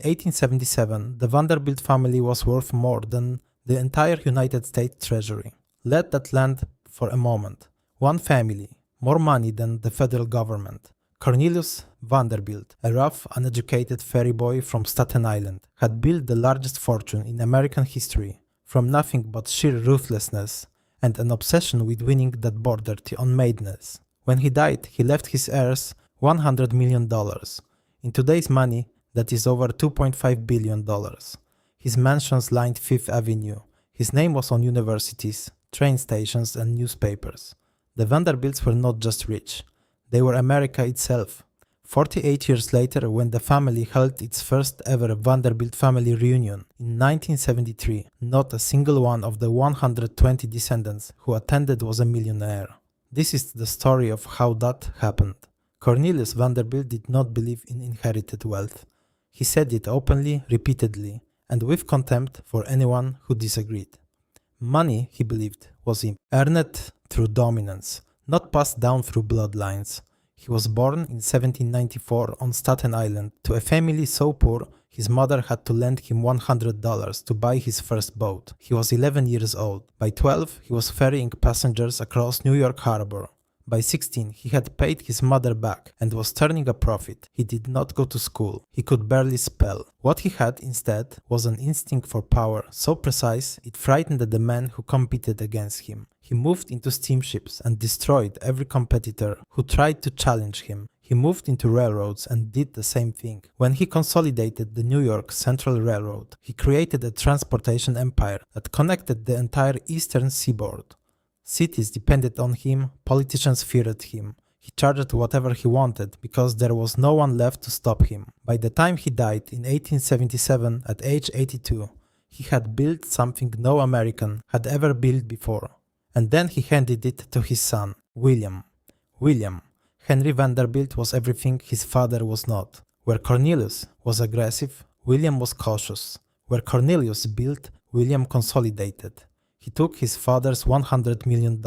1877, the Vanderbilt family was worth more than the entire United States Treasury. Let that land for a moment. One family, more money than the federal government. Cornelius Vanderbilt, a rough, uneducated ferry boy from Staten Island, had built the largest fortune in American history from nothing but sheer ruthlessness and an obsession with winning that bordered on madness. When he died, he left his heirs $100 million. In today's money, that is over $2.5 billion. His mansions lined Fifth Avenue. His name was on universities, train stations, and newspapers. The Vanderbilts were not just rich. They were America itself. 48 years later, when the family held its first ever Vanderbilt family reunion in 1973, not a single one of the 120 descendants who attended was a millionaire. This is the story of how that happened. Cornelius Vanderbilt did not believe in inherited wealth. He said it openly, repeatedly, and with contempt for anyone who disagreed. Money, he believed, was earned through dominance, not passed down through bloodlines. He was born in 1794 on Staten Island to a family so poor his mother had to lend him $100 to buy his first boat. He was 11 years old. By 12, he was ferrying passengers across New York Harbor. By 16, he had paid his mother back and was turning a profit. He did not go to school. He could barely spell. What he had instead was an instinct for power so precise it frightened the men who competed against him. He moved into steamships and destroyed every competitor who tried to challenge him. He moved into railroads and did the same thing. When he consolidated the New York Central Railroad, he created a transportation empire that connected the entire eastern seaboard. Cities depended on him, politicians feared him. He charged whatever he wanted because there was no one left to stop him. By the time he died in 1877 at age 82, he had built something no American had ever built before. And then he handed it to his son, William. Henry Vanderbilt was everything his father was not. Where Cornelius was aggressive, William was cautious. Where Cornelius built, William consolidated. He took his father's $100 million,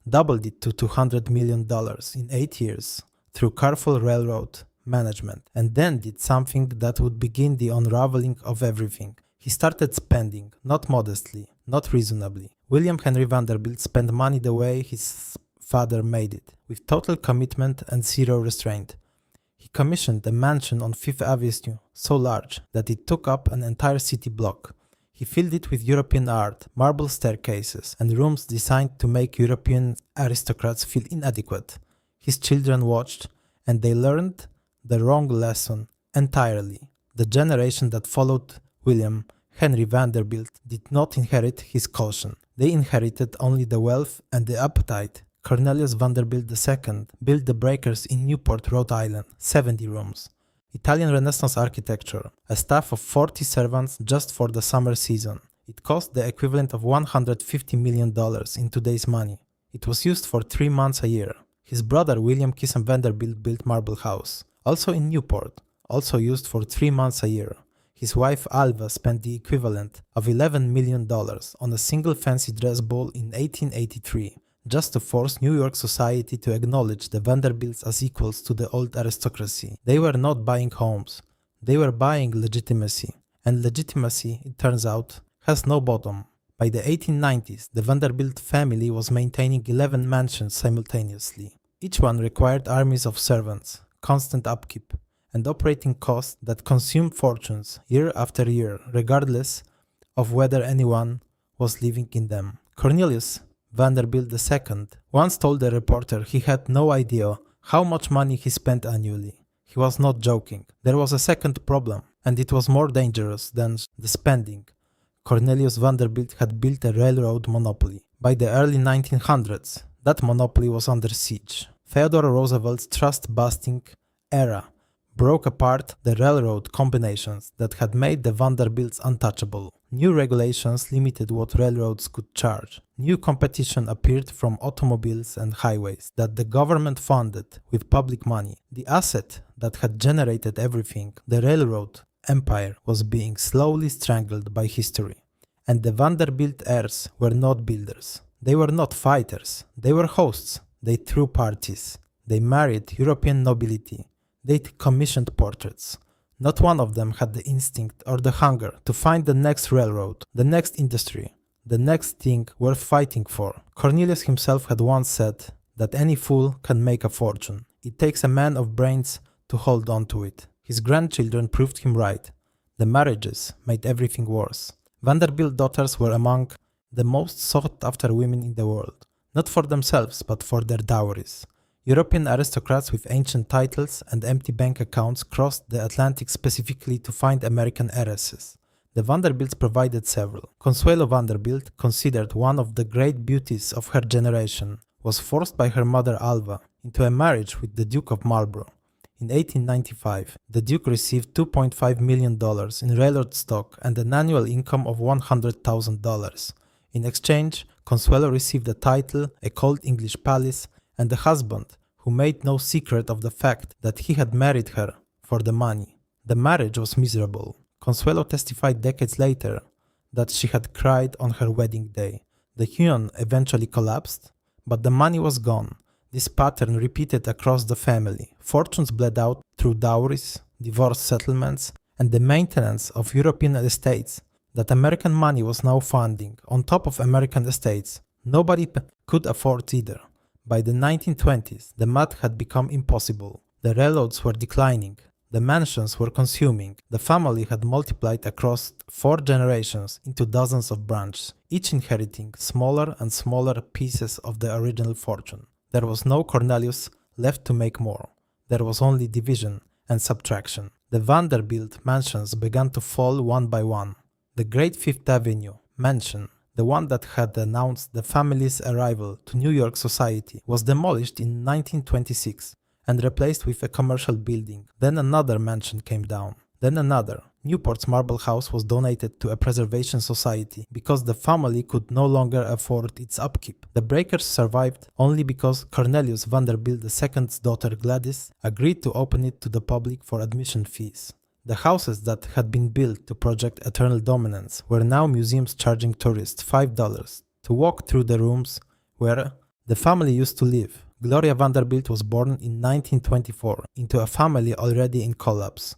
doubled it to $200 million in 8 years through careful railroad management, and then did something that would begin the unraveling of everything. He started spending, not modestly, not reasonably. William Henry Vanderbilt spent money the way his father made it, with total commitment and zero restraint. He commissioned a mansion on Fifth Avenue so large that it took up an entire city block. He filled it with European art, marble staircases, and rooms designed to make European aristocrats feel inadequate. His children watched, and they learned the wrong lesson entirely. The generation that followed William Henry Vanderbilt did not inherit his caution. They inherited only the wealth and the appetite. Cornelius Vanderbilt II built the breakers in Newport, Rhode Island, 70 rooms. Italian Renaissance architecture, a staff of 40 servants just for the summer season. It cost the equivalent of $150 million in today's money. It was used for 3 months a year. His brother William Kissam Vanderbilt built Marble House, also in Newport, also used for 3 months a year. His wife Alva spent the equivalent of $11 million on a single fancy dress ball in 1883, just to force New York society to acknowledge the Vanderbilts as equals to the old aristocracy. They were not buying homes, they were buying legitimacy. And legitimacy, it turns out, has no bottom. By the 1890s, the Vanderbilt family was maintaining 11 mansions simultaneously. Each one required armies of servants, constant upkeep, and operating costs that consumed fortunes year after year, regardless of whether anyone was living in them. Cornelius Vanderbilt II once told a reporter he had no idea how much money he spent annually. He was not joking. There was a second problem, and it was more dangerous than the spending. Cornelius Vanderbilt had built a railroad monopoly. By the early 1900s, that monopoly was under siege. Theodore Roosevelt's trust-busting era broke apart the railroad combinations that had made the Vanderbilts untouchable. New regulations limited what railroads could charge. New competition appeared from automobiles and highways that the government funded with public money. The asset that had generated everything, the railroad empire, was being slowly strangled by history. And the Vanderbilt heirs were not builders. They were not fighters. They were hosts. They threw parties. They married European nobility. They commissioned portraits. Not one of them had the instinct or the hunger to find the next railroad, the next industry, the next thing worth fighting for. Cornelius himself had once said that any fool can make a fortune. It takes a man of brains to hold on to it. His grandchildren proved him right. The marriages made everything worse. Vanderbilt daughters were among the most sought-after women in the world, not for themselves but for their dowries. European aristocrats with ancient titles and empty bank accounts crossed the Atlantic specifically to find American heiresses. The Vanderbilts provided several. Consuelo Vanderbilt, considered one of the great beauties of her generation, was forced by her mother Alva into a marriage with the Duke of Marlborough. In 1895, the Duke received $2.5 million in railroad stock and an annual income of $100,000. In exchange, Consuelo received a title, a cold English palace, and a husband who made no secret of the fact that he had married her for the money. The marriage was miserable. Consuelo testified decades later that she had cried on her wedding day. The union eventually collapsed, but the money was gone. This pattern repeated across the family. Fortunes bled out through dowries, divorce settlements, and the maintenance of European estates that American money was now funding on top of American estates. Nobody could afford either. By the 1920s, the math had become impossible. The railroads were declining. The mansions were consuming. The family had multiplied across 4 generations into dozens of branches, each inheriting smaller and smaller pieces of the original fortune. There was no Cornelius left to make more. There was only division and subtraction. The Vanderbilt mansions began to fall one by one. The great Fifth Avenue mansion, the one that had announced the family's arrival to New York society, was demolished in 1926 and replaced with a commercial building. Then another mansion came down. Then another. Newport's Marble House was donated to a preservation society because the family could no longer afford its upkeep. The breakers survived only because Cornelius Vanderbilt II's daughter Gladys agreed to open it to the public for admission fees. The houses that had been built to project eternal dominance were now museums charging tourists $5 to walk through the rooms where the family used to live. Gloria Vanderbilt was born in 1924 into a family already in collapse.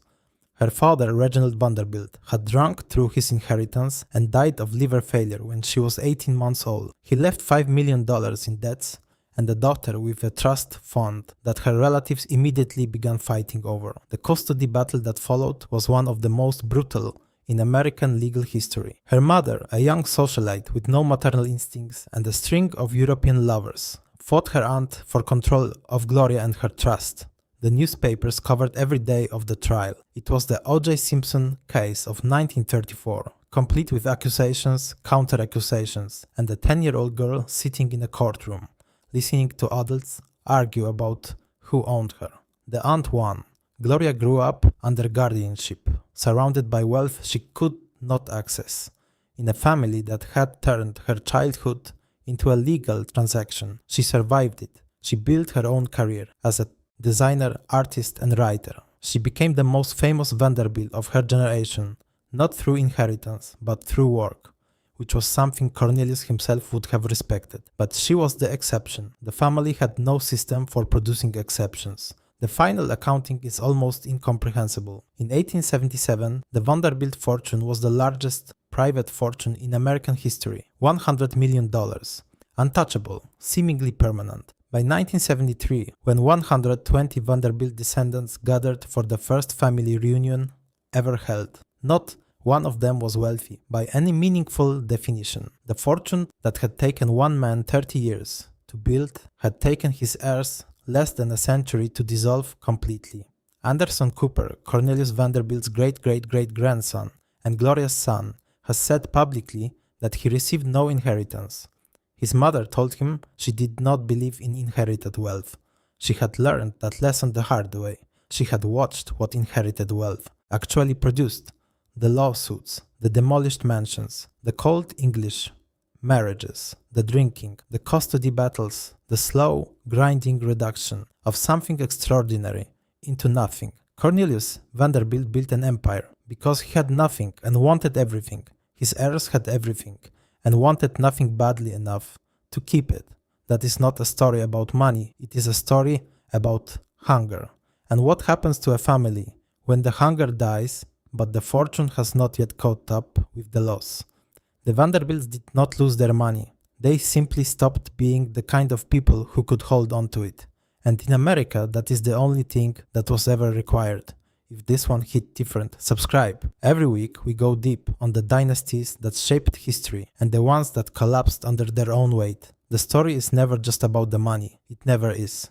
Her father, Reginald Vanderbilt, had drunk through his inheritance and died of liver failure when she was 18 months old. He left $5 million in debts and a daughter with a trust fund that her relatives immediately began fighting over. The custody battle that followed was one of the most brutal in American legal history. Her mother, a young socialite with no maternal instincts and a string of European lovers, fought her aunt for control of Gloria and her trust. The newspapers covered every day of the trial. It was the O.J. Simpson case of 1934, complete with accusations, counter-accusations, and a 10-year-old girl sitting in a courtroom, listening to adults argue about who owned her. The aunt won. Gloria grew up under guardianship, surrounded by wealth she could not access, in a family that had turned her childhood into a legal transaction. She survived it. She built her own career as a designer, artist, and writer. She became the most famous Vanderbilt of her generation, not through inheritance, but through work, which was something Cornelius himself would have respected. But she was the exception. The family had no system for producing exceptions. The final accounting is almost incomprehensible. In 1877, the Vanderbilt fortune was the largest private fortune in American history, $100 million, untouchable, seemingly permanent. By 1973, when 120 Vanderbilt descendants gathered for the first family reunion ever held, not one of them was wealthy by any meaningful definition. The fortune that had taken one man 30 years to build had taken his heirs less than a century to dissolve completely. Anderson Cooper, Cornelius Vanderbilt's great-great-great-grandson and Gloria's son, has said publicly that he received no inheritance. His mother told him she did not believe in inherited wealth. She had learned that lesson the hard way. She had watched what inherited wealth actually produced: the lawsuits, the demolished mansions, the cold English marriages, the drinking, the custody battles, the slow, grinding reduction of something extraordinary into nothing. Cornelius Vanderbilt built an empire because he had nothing and wanted everything. His heirs had everything and wanted nothing badly enough to keep it. That is not a story about money, it is a story about hunger. And what happens to a family when the hunger dies, but the fortune has not yet caught up with the loss. The Vanderbilts did not lose their money. They simply stopped being the kind of people who could hold on to it. And in America, that is the only thing that was ever required. If this one hit different, subscribe. Every week we go deep on the dynasties that shaped history and the ones that collapsed under their own weight. The story is never just about the money. It never is.